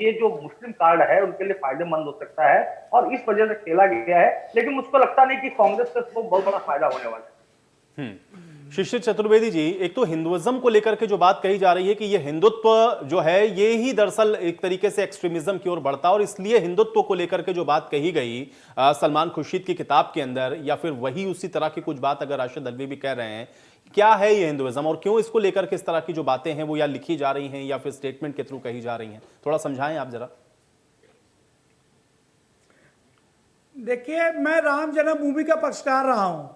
ये जो मुस्लिम कार्ड है उनके लिए फायदेमंद हो सकता है, और इस वजह से खेला गया है। लेकिन मुझको लगता नहीं कि कांग्रेस से इसको बहुत बड़ा फायदा होने वाला है।
शिशिर चतुर्वेदी जी, एक तो हिंदुइज्म को लेकर के जो बात कही जा रही है कि ये हिंदुत्व जो है ये ही दरअसल एक तरीके से एक्सट्रीमिज्म की ओर बढ़ता है, और इसलिए हिंदुत्व को लेकर के जो बात कही गई सलमान खुर्शीद की किताब के अंदर, या फिर वही उसी तरह की कुछ बात अगर राशिद अलवी भी कह रहे हैं, क्या है ये हिंदुइज्म और क्यों इसको लेकर के इस तरह की जो बातें हैं वो या लिखी जा रही हैं या फिर स्टेटमेंट के थ्रू कही जा रही हैं? थोड़ा समझाएं आप जरा।
देखिए, मैं राम जन्मभूमि का पक्षकार रहा हूं।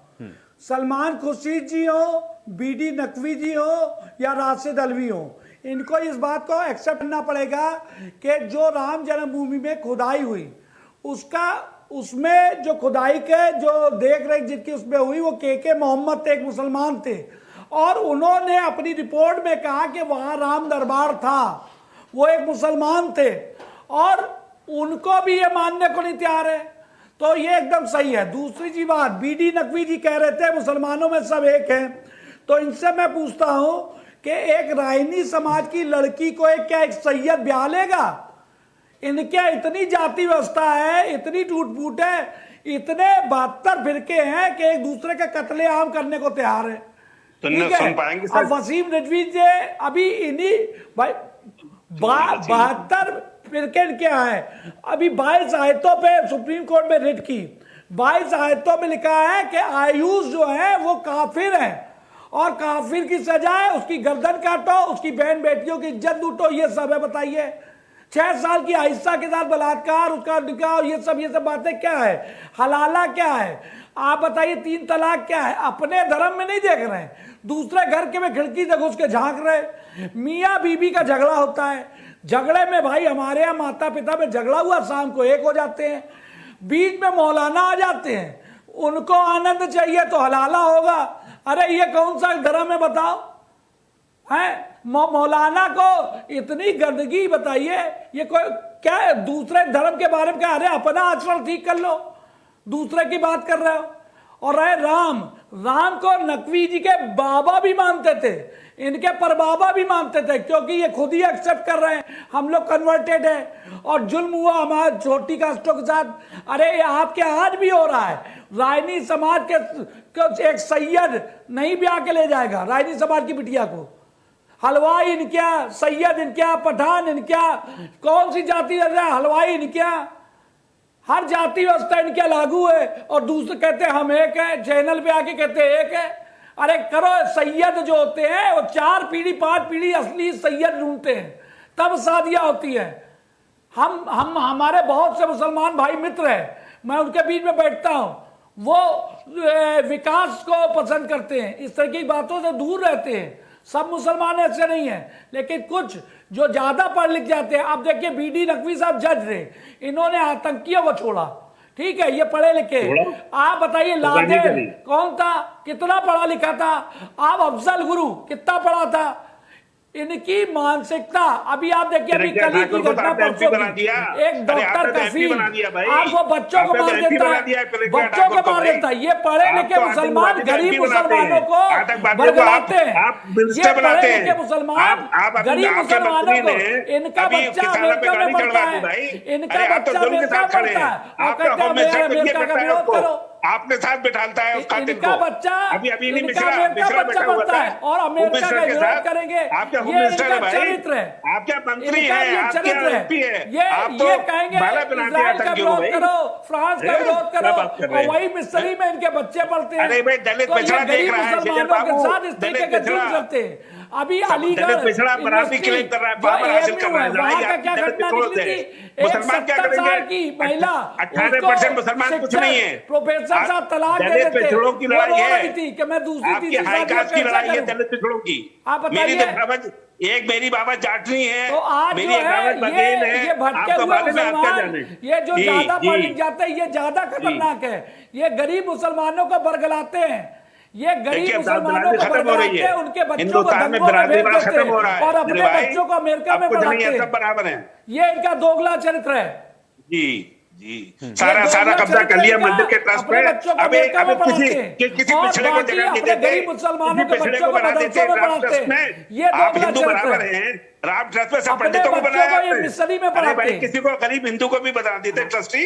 सलमान खुर्शीद जी हो, BD नकवी जी हो या राशिद अलवी हो, इनको इस बात को एक्सेप्ट करना पड़ेगा कि जो राम जन्मभूमि में खुदाई हुई, उसमें जो खुदाई के जो देख रेख जिनकी उसमें हुई, वो के मोहम्मद थे, एक मुसलमान थे, और उन्होंने अपनी रिपोर्ट में कहा कि वहां राम दरबार था। वो एक मुसलमान थे, और उनको भी ये मानने को नहीं तैयार है, तो ये एकदम सही है। दूसरी जी बात, BD नकवी जी कह रहे थे मुसलमानों में सब एक हैं, तो इनसे मैं पूछता हूं कि एक रायनी समाज की लड़की को क्या एक सैयद ब्याह लेगा? इनके इतनी जाति व्यवस्था है, इतनी टूट फूट है, इतने 72 फिरके हैं कि एक दूसरे का कत्लेआम करने को तैयार है। ठीक है, अब वसीम रिजवी जी अभी इन्हीं भाई 72 फिरके क्या है, अभी 22 आयतों पे सुप्रीम कोर्ट में रिट की, 22 आयतों में लिखा है कि आयुष जो है वो काफिर है, और काफिर की सजा है उसकी गर्दन काटो, उसकी बहन बेटियों की इज्जत लूटो। ये सब है, बताइए। 6 साल की आहिस्ता के साथ बलात्कार, उसका निकाह, ये सब बातें क्या है? हलाला क्या है? आप बताइए 3 तलाक क्या है? अपने धर्म में नहीं देख रहे हैं, दूसरे घर के में खिड़की से घुस के झांक रहे। मियाँ बीबी का झगड़ा होता है, झगड़े में भाई हमारे यहाँ माता पिता में झगड़ा हुआ, शाम को एक हो जाते हैं, बीच में मौलाना आ जाते हैं, उनको आनंद चाहिए तो हलाला होगा। अरे ये कौन सा धर्म है बताओ? है मौलाना को इतनी गंदगी, बताइए ये कोई क्या है? दूसरे धर्म के बारे में क्या? अरे अपना आचरण ठीक कर लो, दूसरे की बात कर रहे हो। और रहे राम को नकवी जी के बाबा भी मानते थे, इनके परबाबा भी मानते थे, क्योंकि ये खुद ही एक्सेप्ट कर रहे हैं हम लोग कन्वर्टेड है और जुल्म हुआ हमारे छोटी कास्टों के साथ। अरे ये आपके आज भी हो रहा है। रायनी समाज के एक सैयद नहीं ब्याह के ले जाएगा रायनी समाज की बिटिया को, हलवाई इनक्या, सैयद इनक्या, पठान इनक्या, कौन सी जाति रह रहा है? हलवाई इनक्या, हर जाति व्यवस्था इनके लागू है। और दूसरे कहते हैं हम एक है, चैनल पे आके कहते हैं एक है। अरे करो, सैयद जो होते हैं वो 4 पीढ़ी 5 पीढ़ी असली सैयद ढूंढते हैं, तब शादियां होती है। हम हमारे बहुत से मुसलमान भाई मित्र हैं, मैं उनके बीच में बैठता हूं, वो विकास को पसंद करते हैं, इस तरह की बातों से दूर रहते हैं। सब मुसलमान ऐसे नहीं है, लेकिन कुछ जो ज्यादा पढ़ लिख जाते हैं। अब देखिए बीडी नकवी साहब जज थे, इन्होंने आतंकियों को छोड़ा, ठीक है, ये पढ़े लिखे। आप बताइए लादेन कौन था, कितना पढ़ा लिखा था? आप अफजल गुरु कितना पढ़ा था? इनकी मानसिकता अभी आप देखिए, अभी कल की घटना परसों की, एक डॉक्टर कफील आप वो बच्चों को मार देता है, बच्चों को मार देता है। ये पढ़े लिखे मुसलमान गरीब मुसलमानों को बरगलाते हैं, ये पढ़े लिखे मुसलमान गरीब मुसलमानों को, इनका बच्चा अमेरिका में पढ़ता है, इनका बच्चा अमेरिका में पढ़ता है और कहते हैं अमेरिका का विरोध करो।
आपने साथ बिठालता है उस कातिल को।
बच्चा
अभी नहीं
इनका अमेरिका बच्चा बनता है और अमेरिका का विरोध करेंगे।
आपका होम
ये
मिनिस्टर है
इनका
भाई,
चरित्र है,
आपके मंत्री
इनका
हैं,
ये
आपके
चरित्र
एमपी है।
ये कहेंगे इजराइल का विरोध करो, फ्रांस का विरोध करो, और वही मिस्री में इनके बच्चे पढ़ते हैं।
अरे भाई दलित
तो
पिछड़ा
ये
देख
गरीब
रहा है
मुसलमानों के साथ इस तरीके के जुल्म करते हैं। अभी अलीगढ़
पिछड़ा बराबरी क्लेम कर रहा है, पावर हासिल कर रहा है,
वहां का क्या घटना निकली थी? एक
मुसलमान क्या
70 साल
करेंगे?
की महिला,
98% मुसलमान कुछ नहीं है।
प्रोफेसर साहब तलाक दे
दलित
देते,
पिछड़ों की
वो
लड़ाई
रो
है,
रही थी कि मैं दूसरी
आपकी
तीसरी
हाई
शादी
कास्ट की
कैसे
लड़ाई है
करूं?
दलित पिछड़ों की।
आप
मेरी
बताइए।
तो बाबा एक मेरी बाबा जाटनी है,
तो आज
मेरी
जो
एक
है
बाबा बघेल है,
ये भटके
आपका
हुए
बारे में आप क्या
मुसलमान,
जाने?
ये जो
जी,
ज्यादा पढ़
जी।
लिख जाते हैं ये ज्यादा खतरनाक है। ये गरीब मुसलमानों को बरगलाते हैं, ये गरीब
देखिए,
मुसलमानों को
खत्म हो रही
बरगलाते
है,
हैं, उनके बच्चों को
हिंदुस्तान में
दंगों में भेज
बिरादरी
देते
खत्म हो रहा
हैं
है
और अपने
मेरे भाई,
बच्चों को अमेरिका में
अब कुछ नहीं
पढ़ाते
है,
हैं।
सब बराबर है।
ये इनका दोगला चरित्र है।
जी जी, सारा कब्जा कर लिया मंदिर के ट्रस्ट पे। अबे किसी पिछड़े को जगह नहीं देते,
मुसलमानों के
पिछड़े
बच्चों
को
को
बना देते
मदरसों में
राम
पढ़ाते
ट्रस्ट में।
हैं। ये
आप
दोगला
हिंदू
चरित्र
बराबर
है।
हैं, राम ट्रस्ट में सब
अपने
पंडितों को
बच्चों
बनाया
को ये
आपने।
मिस्री में
अरे
पढ़ाते
भाई
हैं।
किसी को गरीब हिंदू को भी बना देते ट्रस्टी।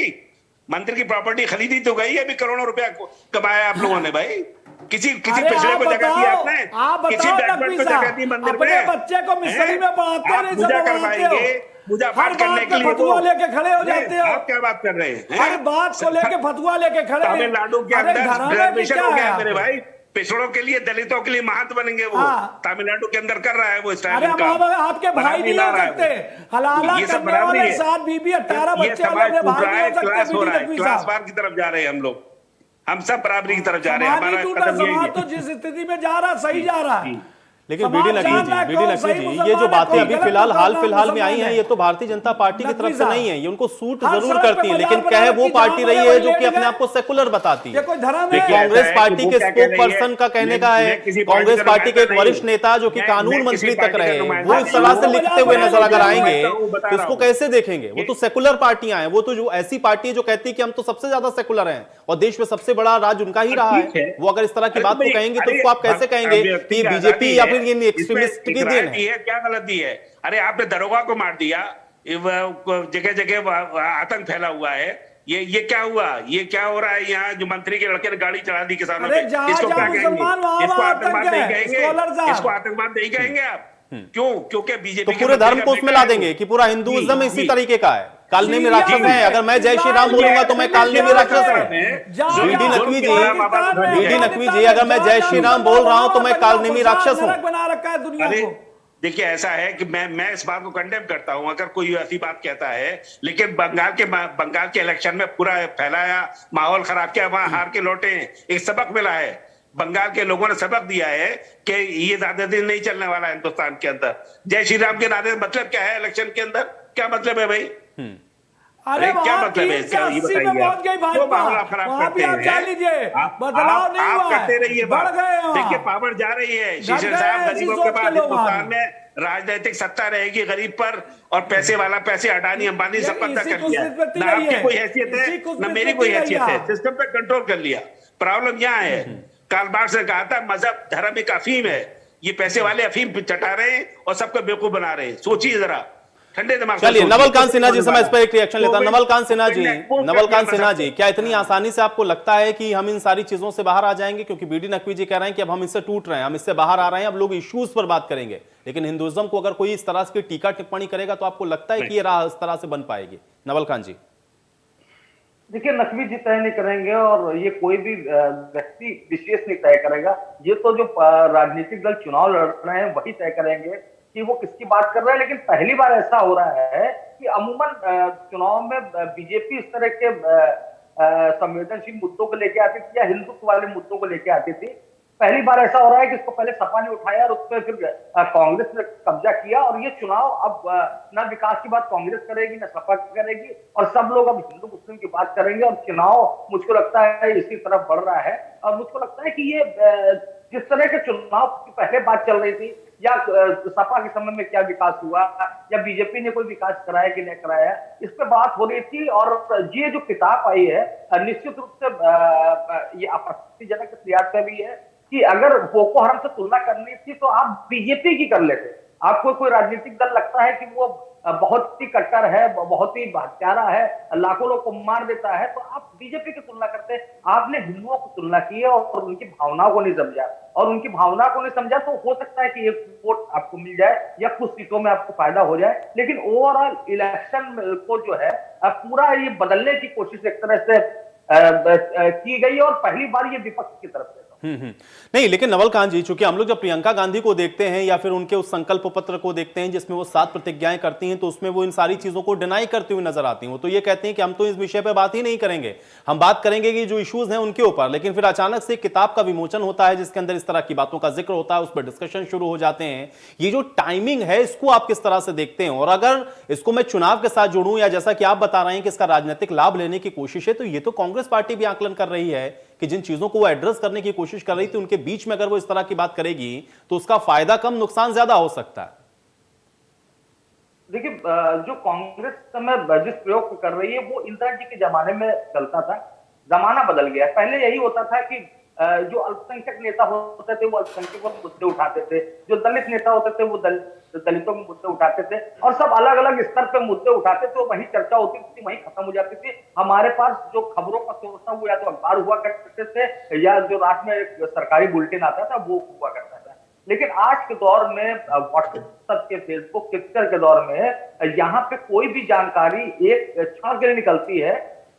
मंदिर की प्रॉपर्टी खरीदी तो गई, अभी करोड़ों रुपया कमाया आप लोगों ने भाई। किसी
अरे
पिछड़े
आप
को जगह दी
बताओ,
आपने,
आप
किसी
बताओ
बैकवर्ड
नकवी
को जगह दी
साहब,
मंदिर
अपने
में।
बच्चे को मिस्री में पढ़ाते
आप
नहीं,
पूजा
सब
करवाएंगे,
पढ़ाते
पूजा
हो।
पाठ
हर
करने
बात
के
में
लिए
फतवा लेके खड़े हो जाते हो।
आप क्या बात कर रहे हैं?
हर बात को लेके फतवा लेके खड़े हैं।
तमिलनाडु के
अरे
अंदर
घराने में
ग्रेजुएशन
क्या
हो
है
गया
आप?
मेरे भाई, पिछड़ों के लिए दलितों के लिए महंत बनेंगे वो।
हाँ।
तमिलनाडु के अंदर कर रहा है वो
अरे
स्टाइल
हम आपके भाई नहीं हो सकते, हलाला करने वाले 7 बीबी 18 बच्चे वाले अपने भाई नहीं हो सकते।
क्लास हो रहा है,
बीडी नकवी
क्लास
साहब,
वार की तरफ जा रहे हैं हम लोग, हम सब बराबरी की तरफ जा रहे हैं।
समाज
हमारा
टूटा,
कदम यही
समाज
है।
तो जिस स्थिति में जा रहा सही जा रहा है।
लेकिन बीडी नकवी जी, ये जो बातें अभी फिलहाल हाल में आई हैं, ये तो भारतीय जनता पार्टी की तरफ से नहीं है, ये उनको सूट जरूर करती है, लेकिन कह वो पार्टी रही है जो कि अपने आप को सेकुलर बताती है। कांग्रेस पार्टी के स्पोक पर्सन का कहने का है, कांग्रेस पार्टी के एक वरिष्ठ नेता जो कि कानून मंत्री तक रहे, वो इस तरह से लिखते हुए नजर अगर आएंगे तो इसको कैसे देखेंगे? वो तो सेकुलर पार्टियां हैं, वो तो जो ऐसी पार्टी है जो कहती है कि हम तो सबसे ज्यादा सेकुलर हैं और देश में सबसे बड़ा राज्य उनका ही रहा है। वो अगर इस तररह की बात को कहेंगे तो उसको आप कैसे कहेंगे कि बीजेपी या फिर एक्सट्रीमिस्ट की देन है?
क्या गलती है? अरे आपने दरोगा को मार दिया, जगह जगह आतंक फैला हुआ है। ये क्या हुआ? ये क्या हो रहा है यहाँ? जो मंत्री के लड़के ने गाड़ी चढ़ा दी किसानों पे, इसको क्या कहेंगे? इसको आतंकवाद नहीं कहेंगे, इसको आतंकवाद नहीं कहेंगे आप। क्यों? क्योंकि बीजेपी
तो पूरे धर्म को उसमें ला देंगे कि पूरा हिंदुइज्म इसी तरीके का है, कालने में राक्षस है। अगर मैं जय श्री राम बोलूंगा तो मैं कालने में राक्षस हूं। बीडी नकवी जी, अगर मैं जय श्री राम बोल रहा हूं तो मैं कालने में राक्षस हूं।
बना रखा है दुनिया को।
देखिए ऐसा है कि मैं इस बात को कंडेम करता हूं अगर कोई ऐसी बात कहता है, लेकिन बंगाल के इलेक्शन में पूरा फैलाया, माहौल खराब किया, वहां हार के लौटे। एक सबक मिला है, बंगाल के लोगों ने सबक दिया है कि ये ज्यादा दिन नहीं चलने वाला है हिंदुस्तान के अंदर। जय श्री राम के नारे मतलब क्या है इलेक्शन के अंदर? क्या मतलब है भाई?
अरे
क्या
वहाँ
मतलब है
3 से 80 में पहुंच गई भाजपा, वहाँ भी आप जान लीजिए बदलाव नहीं हुआ
करते
है,
रहिए
बढ़ गए हैं वहाँ।
देखिए पावर जा रही है। शीशे
गए
साहब,
हैं,
गरीबों
ऐसी
के
सोच
बाद
के लोग
हिंदुस्तान
वहाँ।
में राजनीतिक सत्ता रहेगी गरीब पर, और पैसे वाला पैसे अडानी अंबानी सब पता
इसी
कर
कुछ
लिया।
निष्पत्ति
ना
रही
आपकी
है,
कोई हैसियत है,
इसी कुछ
ना मेरी
निष्पत्ति
कोई
रही
हैसियत है,
है।
सिस्टम पे कंट्रोल कर लिया। प्रॉब्लम यहाँ है, कार्ल मार्क्स ने कहा था मजहब धर्म एक अफीम है, ये पैसे वाले अफीम पे चटा रहे हैं और सबको बेवकूफ बना रहे हैं। सोचिए जरा ठंडे दिमाग से
चलिए,
सोचिए।
नवल कांत सिन्हा जी से मैं इस पर एक रिएक्शन लेता हूं।
कोविड-
नवल कांत सिन्हा जी,
कोविड ने
नवल कांत
कर
सिन्हा
दिया
जी, क्या इतनी आसानी से आपको लगता है कि हम इन सारी चीजों से बाहर आ जाएंगे? क्योंकि बीडी नकवी जी कह रहे हैं कि अब हम इससे टूट रहे हैं, हम इससे बाहर आ रहे हैं, अब लोग इश्यूज पर बात करेंगे। लेकिन हिंदुइज्म को अगर कोई इस तरह की टीका टिप्पणी करेगा तो आपको लगता है कि ये राह इस तरह से बन पाएगी? नवल कांत जी
देखिए, नकवी जी तय नहीं करेंगे और ये कोई भी व्यक्ति विशेष नहीं तय करेगा। ये तो जो राजनीतिक दल चुनाव लड़ रहे हैं वही तय करेंगे कि वो किसकी बात कर रहे हैं। लेकिन पहली बार ऐसा हो रहा है कि अमूमन चुनाव में बीजेपी इस तरह के संवेदनशील मुद्दों को लेके आती थी या हिंदुत्व वाले मुद्दों को लेके आती थी। पहली बार ऐसा हो रहा है कि इसको पहले सपा ने उठाया और उस पर फिर कांग्रेस ने कब्जा किया, और ये चुनाव अब ना विकास की बात कांग्रेस करेगी ना सपा करेगी, और सब लोग अब हिंदू मुस्लिम की बात करेंगे। और चुनाव मुझको लगता है इसी तरफ बढ़ रहा है। और मुझको लगता है कि ये जिस तरह के चुनाव की पहले बात चल रही थी, या सपा के समय में क्या विकास हुआ, या बीजेपी ने कोई विकास कराया कि नहीं कराया, इस पे बात हो रही थी। और ये जो किताब आई है निश्चित रूप से ये आपत्तिजनक इस लिहाज से भी है कि अगर बोको हराम से तुलना करनी थी तो आप बीजेपी की कर लेते। आपको कोई राजनीतिक दल लगता है कि वो बहुत ही कट्टर है, बहुत ही हत्यारा है, लाखों लोग को मार देता है, तो आप बीजेपी की तुलना करते हैं। आपने हिंदुओं की तुलना की है और उनकी भावनाओं को नहीं समझा, और उनकी भावना को नहीं समझा तो हो सकता है कि एक वोट आपको मिल जाए या कुछ सीटों में आपको फायदा हो जाए। लेकिन ओवरऑल इलेक्शन को जो है पूरा ये बदलने की कोशिश एक तरह से की गई, और पहली बार ये विपक्ष की तरफ से।
नहीं, लेकिन नवल कांत जी, चूंकि हम लोग जब प्रियंका गांधी को देखते हैं या फिर उनके उस संकल्प पत्र को देखते हैं जिसमें वो 7 प्रतिज्ञाएं करती हैं, तो उसमें वो इन सारी चीजों को डिनाई करती हुई नजर आती हैं। वो तो ये कहते हैं कि हम तो इस विषय पर बात ही नहीं करेंगे, हम बात करेंगे कि जो इश्यूज हैं उनके ऊपर। लेकिन फिर अचानक से किताब का विमोचन होता है जिसके अंदर इस तरह की बातों का जिक्र होता है, उस पर डिस्कशन शुरू हो जाते हैं। ये जो टाइमिंग है, इसको आप किस तरह से देखते हैं? और अगर इसको मैं चुनाव के साथ जोड़ूं, या जैसा कि आप बता रहे हैं कि इसका राजनीतिक लाभ लेने की कोशिश है, तो ये तो कांग्रेस पार्टी भी आकलन कर रही है कि जिन चीजों को वो एड्रेस करने की कोशिश कर रही थी, उनके बीच में अगर वो इस तरह की बात करेगी तो उसका फायदा कम नुकसान ज्यादा हो सकता है।
देखिए, जो कांग्रेस समय जिस प्रयोग कर रही है वो इंदिरा जी के जमाने में चलता था। जमाना बदल गया। पहले यही होता था कि जो अल्पसंख्यक नेता होते थे वो अल्पसंख्यकों के मुद्दे उठाते थे, जो दलित नेता होते थे वो दलितों के मुद्दे उठाते थे, और सब अलग अलग स्तर पे मुद्दे उठाते थे। वही चर्चा होती थी, वही खत्म हो जाती थी। हमारे पास जो खबरों का सोर्स था वो या तो अखबार हुआ करते थे या जो रात में एक सरकारी बुलेटिन आता था वो हुआ करता था। लेकिन आज के दौर में व्हाट्सएप के, फेसबुक के, ट्विटर के दौर में यहाँ पे कोई भी जानकारी एक क्षण के लिए निकलती है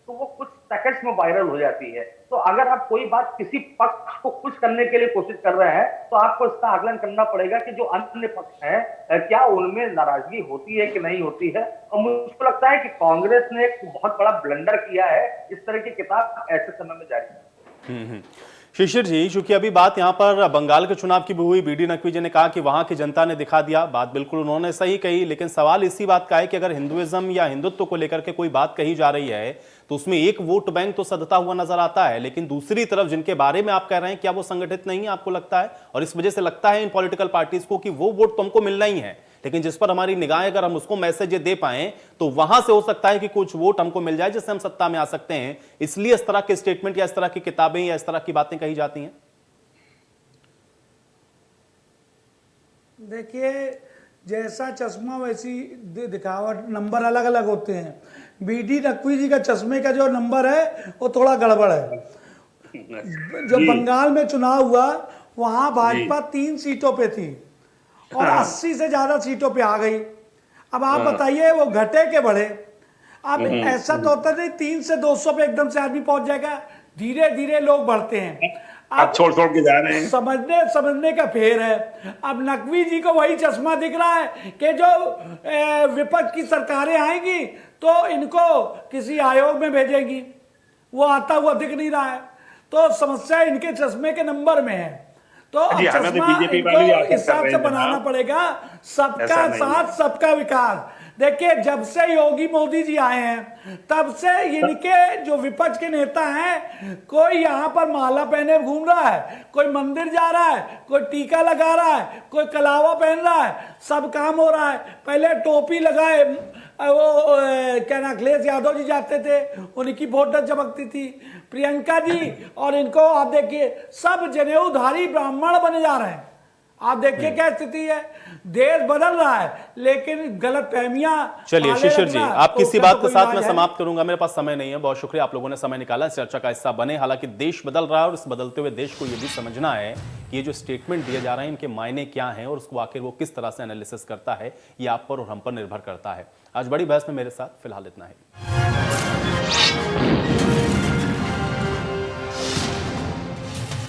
तो वो कुछ सेकंड्स में वायरल हो जाती है। तो अगर आप कोई बात किसी पक्ष को खुश करने के लिए कोशिश कर रहे हैं तो आपको इसका आकलन करना पड़ेगा कि जो अन्य पक्ष हैं क्या उनमें नाराजगी होती है कि नहीं होती है। और मुझको लगता है कि कांग्रेस ने एक बहुत बड़ा ब्लंडर किया है इस तरह की किताब ऐसे समय में जारी।
शिशिर जी, चूंकि अभी बात यहां पर बंगाल के चुनाव की भी हुई, बीडी नकवी जी ने कहा कि वहां की जनता ने दिखा दिया, बात बिल्कुल उन्होंने सही कही। लेकिन सवाल इसी बात का है कि अगर हिंदुइज्म या हिंदुत्व को लेकर के कोई बात कही जा रही है तो उसमें एक वोट बैंक तो सदता हुआ नजर आता है, लेकिन दूसरी तरफ जिनके बारे में आप कह रहे हैं क्या वो संगठित नहीं है, आपको लगता है? और इस वजह से लगता है इन पॉलिटिकल पार्टीज को कि वो वोट तो हमको मिलना ही है, लेकिन जिस पर हमारी निगाहें, अगर हम उसको मैसेज दे पाए तो वहां से हो सकता है कि कुछ वोट हमको मिल जाए जिससे हम सत्ता में आ सकते हैं। इसलिए इस तरह के स्टेटमेंट या इस तरह की किताबें या इस तरह की बातें कही जाती हैं।
देखिए, जैसा चश्मा वैसी दिखावट, नंबर अलग अलग होते हैं। बीडी नकवी जी का चश्मे का जो नंबर है वो थोड़ा गड़बड़ है। जो बंगाल में चुनाव हुआ वहां भाजपा 3 सीटों पे थी और 80 से ज्यादा सीटों पे आ गई। अब आप बताइए वो घटे के बढ़े? अब ऐसा तो होता नहीं 3 से 200 पे एकदम से आदमी पहुंच जाएगा, धीरे धीरे लोग बढ़ते हैं।
आप छोड़ के जा रहे हैं।
समझने का फेर है। अब नकवी जी को वही चश्मा दिख रहा है कि जो विपक्ष की सरकारें आएंगी तो इनको किसी आयोग में भेजेंगी, वो आता हुआ दिख नहीं रहा है। तो समस्या इनके चश्मे के नंबर में है। तो अब चश्मा इनको हिसाब से बनाना पड़ेगा, सबका साथ सबका विकास। देखिए, जब से योगी मोदी जी आए हैं तब से इनके जो विपक्ष के नेता हैं, कोई यहाँ पर माला पहने घूम रहा है, कोई मंदिर जा रहा है, कोई टीका लगा रहा है, कोई कलावा पहन रहा है, सब काम हो रहा है। पहले टोपी लगाए वो क्या ना अखिलेश यादव जी जाते थे, उनकी फोटो चमकती थी, प्रियंका जी, और इनको आप देखिए सब जनेऊधारी ब्राह्मण बने जा रहे हैं। आप देखिए क्या स्थिति है, देश बदल रहा है लेकिन गलत फहमियां।
चलिए शिशिर जी, आपकी इसी बात के साथ मैं समाप्त करूंगा, मेरे पास समय नहीं है। बहुत शुक्रिया, आप लोगों ने समय निकाला, इस चर्चा का हिस्सा बने। हालांकि देश बदल रहा है और इस बदलते हुए देश को यह भी समझना है कि ये जो स्टेटमेंट दिए जा रहे हैं इनके मायने क्या हैं और उसको आखिर वो किस तरह से एनालिसिस करता है, ये आप पर और हम पर निर्भर करता है। आज बड़ी बहस में मेरे साथ फिलहाल इतना ही।